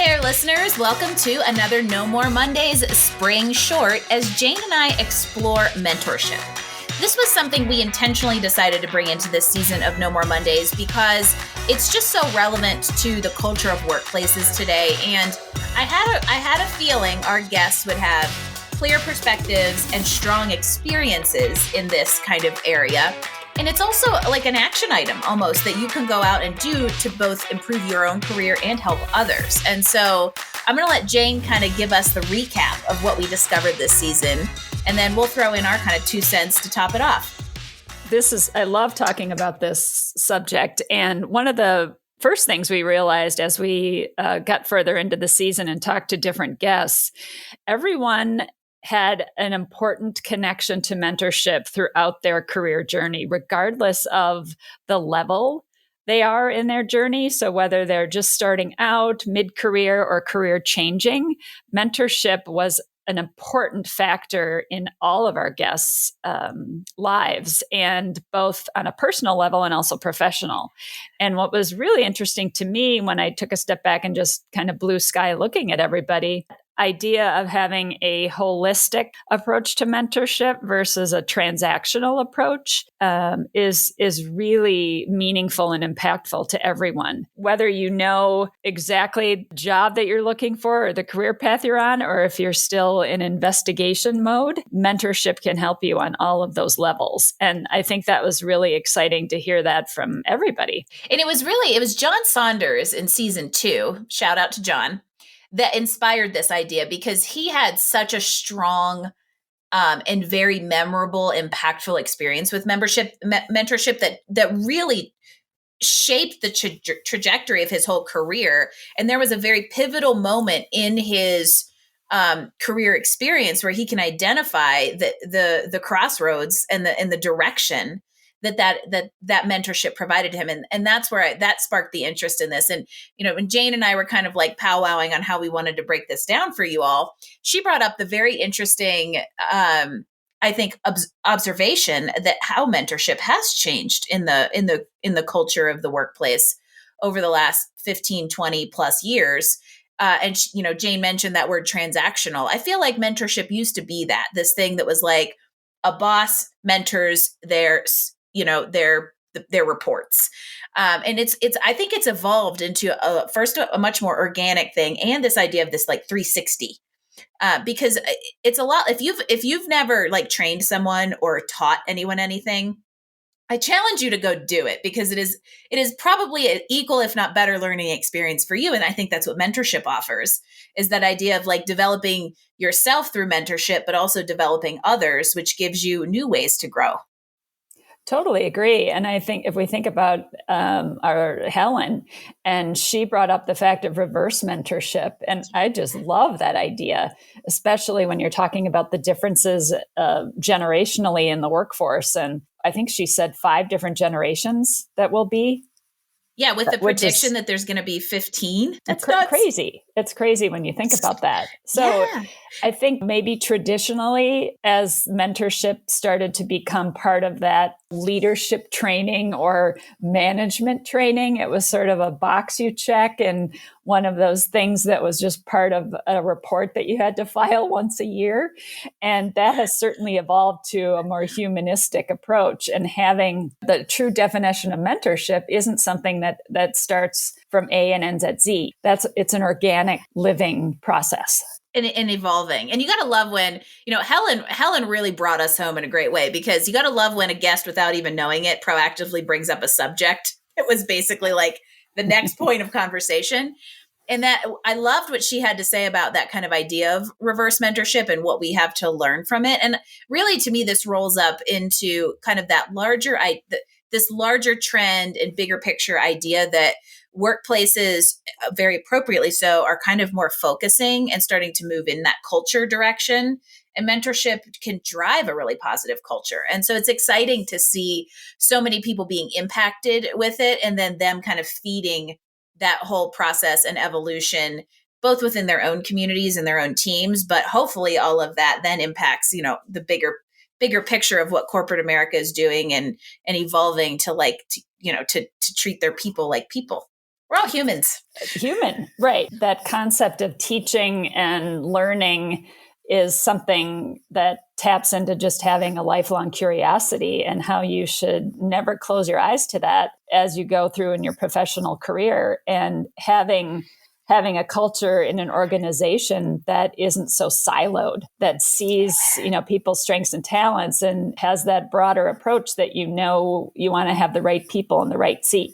there, listeners. Welcome to another No More Mondays Spring Short as Jane and I explore mentorship. This was something we intentionally decided to bring into this season of No More Mondays because it's just so relevant to the culture of workplaces today. And I had a feeling our guests would have clear perspectives and strong experiences in this kind of area. And it's also like an action item almost that you can go out and do to both improve your own career and help others. And so I'm going to let Jane kind of give us the recap of what we discovered this season. And then we'll throw in our kind of 2 cents to top it off. I love talking about this subject. And one of the first things we realized as we got further into the season and talked to different guests, everyone had an important connection to mentorship throughout their career journey, regardless of the level they are in their journey. So whether they're just starting out, mid-career, or career changing, mentorship was an important factor in all of our guests' lives, and both on a personal level and also professional. And what was really interesting to me when I took a step back and just kind of blue sky looking at everybody, idea of having a holistic approach to mentorship versus a transactional approach is really meaningful and impactful to everyone. Whether you know exactly the job that you're looking for or the career path you're on, or if you're still in investigation mode, mentorship can help you on all of those levels. And I think that was really exciting to hear that from everybody. And it was John Saunders in season 2, shout out to John, that inspired this idea because he had such a strong and very memorable, impactful experience with mentorship that really shaped the trajectory of his whole career. And there was a very pivotal moment in his career experience where he can identify the crossroads and the direction that mentorship provided him. And that's where that sparked the interest in this. And, when Jane and I were kind of like powwowing on how we wanted to break this down for you all, she brought up the very interesting, I think, observation that how mentorship has changed in the culture of the workplace over the last 15, 20 plus years. And Jane mentioned that word transactional. I feel like mentorship used to be this thing that was like a boss mentors their reports. And I think it's evolved into a much more organic thing. And this idea of this like 360, because it's a lot. If you've never like trained someone or taught anyone anything, I challenge you to go do it because it is probably an equal, if not better, learning experience for you. And I think that's what mentorship offers, is that idea of like developing yourself through mentorship, but also developing others, which gives you new ways to grow. Totally agree. And I think if we think about our Helen, and she brought up the fact of reverse mentorship, and I just love that idea, especially when you're talking about the differences generationally in the workforce. And I think she said 5 different generations that will be. Yeah, with the prediction that there's going to be 15. That's crazy. It's crazy when you think about that. So yeah. I think maybe traditionally, as mentorship started to become part of that leadership training or management training, it was sort of a box you check and one of those things that was just part of a report that you had to file once a year. And that has certainly evolved to a more humanistic approach. And having the true definition of mentorship isn't something that starts from A and ends at Z. It's an organic living process. And evolving. And you got to love when, Helen really brought us home in a great way, because you got to love when a guest, without even knowing it, proactively brings up a subject. It was basically like the next point of conversation. And that I loved what she had to say about that kind of idea of reverse mentorship and what we have to learn from it. And really, to me, this rolls up into kind of that this larger trend and bigger picture idea that workplaces, very appropriately so, are kind of more focusing and starting to move in that culture direction. And mentorship can drive a really positive culture. And so it's exciting to see so many people being impacted with it, and then them kind of feeding that whole process and evolution, both within their own communities and their own teams. But hopefully all of that then impacts, the bigger picture of what corporate America is doing and evolving to to treat their people like people. We're all humans. Human, right. That concept of teaching and learning is something that taps into just having a lifelong curiosity, and how you should never close your eyes to that as you go through in your professional career, and having a culture in an organization that isn't so siloed, that sees, people's strengths and talents, and has that broader approach that you want to have the right people in the right seat.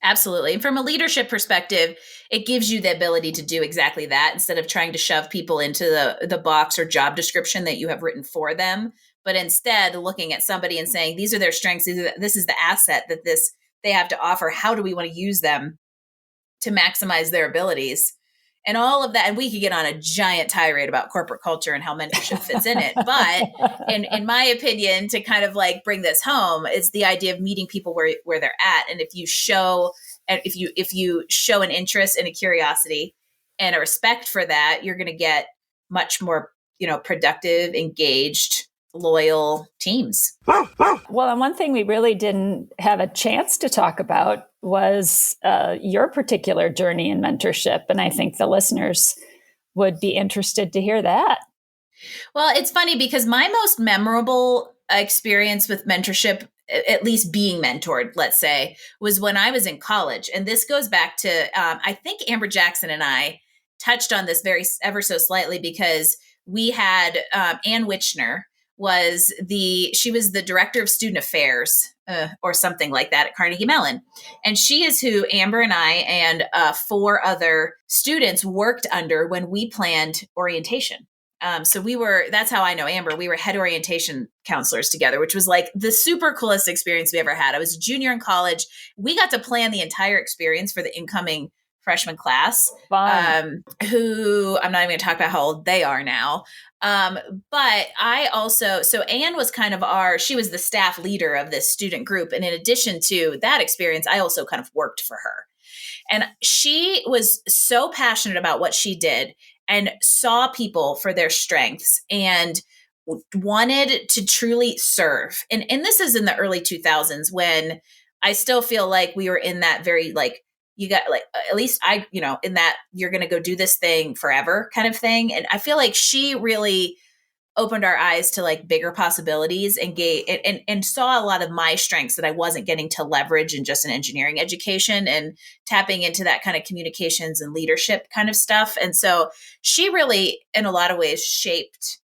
Absolutely. And from a leadership perspective, it gives you the ability to do exactly that instead of trying to shove people into the box or job description that you have written for them, but instead looking at somebody and saying, these are their strengths. This is the asset that they have to offer. How do we want to use them to maximize their abilities? And all of that. And we could get on a giant tirade about corporate culture and how mentorship fits in it. But in my opinion, to kind of like bring this home, is the idea of meeting people where they're at. And if you show an interest and a curiosity and a respect for that, you're going to get much more, productive, engaged, loyal teams. Well, and one thing we really didn't have a chance to talk about was your particular journey in mentorship. And I think the listeners would be interested to hear that. Well, it's funny because my most memorable experience with mentorship, at least being mentored, let's say, was when I was in college. And this goes back to, I think Amber Jackson and I touched on this ever so slightly, because we had Ann Wichner, she was the director of student affairs or something like that at Carnegie Mellon. And she is who Amber and I and 4 other students worked under when we planned orientation. So that's how I know Amber. We were head orientation counselors together, which was like the super coolest experience we ever had. I was a junior in college. We got to plan the entire experience for the incoming freshman class, who I'm not even going to talk about how old they are now. But so Anne was kind of she was the staff leader of this student group. And in addition to that experience, I also kind of worked for her. And she was so passionate about what she did and saw people for their strengths and wanted to truly serve. And this is in the early 2000s, when I still feel like we were in that very, like, you got like, at least I, in that you're going to go do this thing forever kind of thing. And I feel like she really opened our eyes to like bigger possibilities and saw a lot of my strengths that I wasn't getting to leverage in just an engineering education, and tapping into that kind of communications and leadership kind of stuff. And so she really, in a lot of ways, shaped,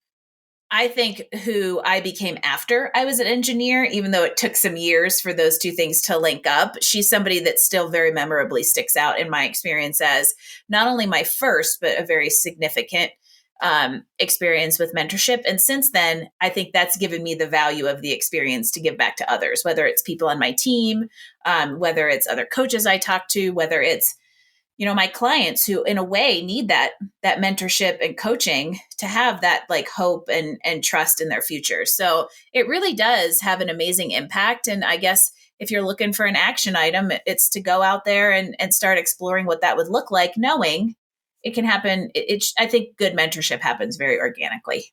I think, who I became after I was an engineer, even though it took some years for those two things to link up. She's somebody that still very memorably sticks out in my experience as not only my first, but a very significant experience with mentorship. And since then, I think that's given me the value of the experience to give back to others, whether it's people on my team, whether it's other coaches I talk to, whether it's, my clients who in a way need that mentorship and coaching to have that like hope and trust in their future. So it really does have an amazing impact. And I guess if you're looking for an action item, it's to go out there and start exploring what that would look like, knowing it can happen. I think good mentorship happens very organically.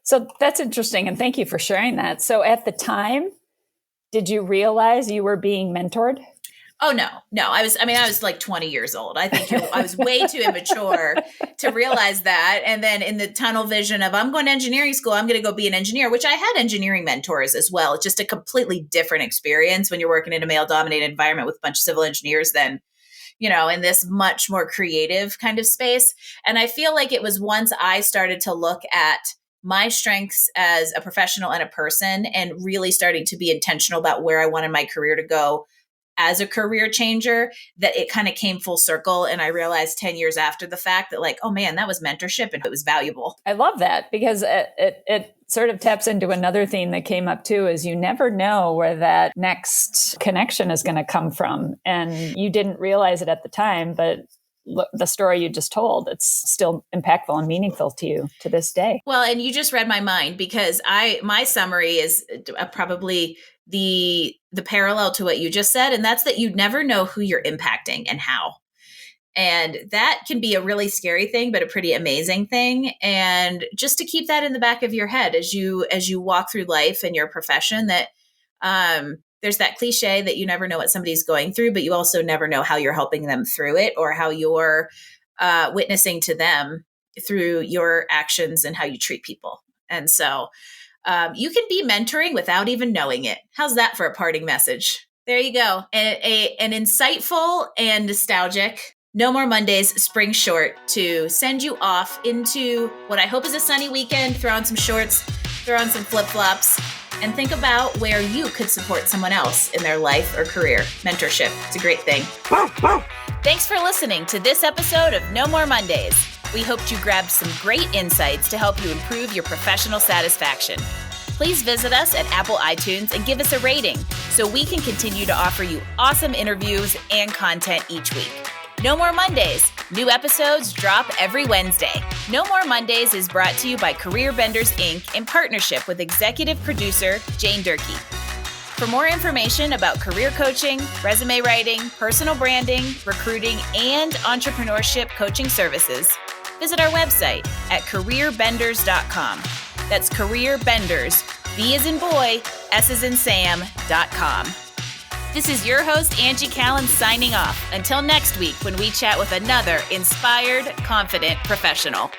So that's interesting. And thank you for sharing that. So at the time, did you realize you were being mentored? Oh, no. I was like 20 years old. I think I was way too immature to realize that. And then in the tunnel vision of, I'm going to engineering school, I'm going to go be an engineer, which I had engineering mentors as well. It's just a completely different experience when you're working in a male dominated environment with a bunch of civil engineers than, in this much more creative kind of space. And I feel like it was once I started to look at my strengths as a professional and a person, and really starting to be intentional about where I wanted my career to go as a career changer, that it kind of came full circle. And I realized 10 years after the fact that like, oh man, that was mentorship and it was valuable. I love that, because it sort of taps into another theme that came up too, is you never know where that next connection is going to come from. And you didn't realize it at the time, but the story you just told, it's still impactful and meaningful to you to this day. Well, and you just read my mind, because my summary is probably the parallel to what you just said. And that's that you never know who you're impacting and how. And that can be a really scary thing, but a pretty amazing thing. And just to keep that in the back of your head as you walk through life and your profession, that there's that cliche that you never know what somebody's going through, but you also never know how you're helping them through it or how you're witnessing to them through your actions and how you treat people. And so you can be mentoring without even knowing it. How's that for a parting message? There you go. An insightful and nostalgic No More Mondays spring short to send you off into what I hope is a sunny weekend. Throw on some shorts, throw on some flip-flops, and think about where you could support someone else in their life or career. Mentorship, it's a great thing. Thanks for listening to this episode of No More Mondays. We hoped you grabbed some great insights to help you improve your professional satisfaction. Please visit us at Apple iTunes and give us a rating so we can continue to offer you awesome interviews and content each week. No More Mondays. New episodes drop every Wednesday. No More Mondays is brought to you by Career Benders, Inc. in partnership with executive producer Jane Durkee. For more information about career coaching, resume writing, personal branding, recruiting, and entrepreneurship coaching services, visit our website at careerbenders.com. That's careerbenders, B as in boy, S as in Sam.com. This is your host, Angie Callen, signing off. Until next week when we chat with another inspired, confident professional.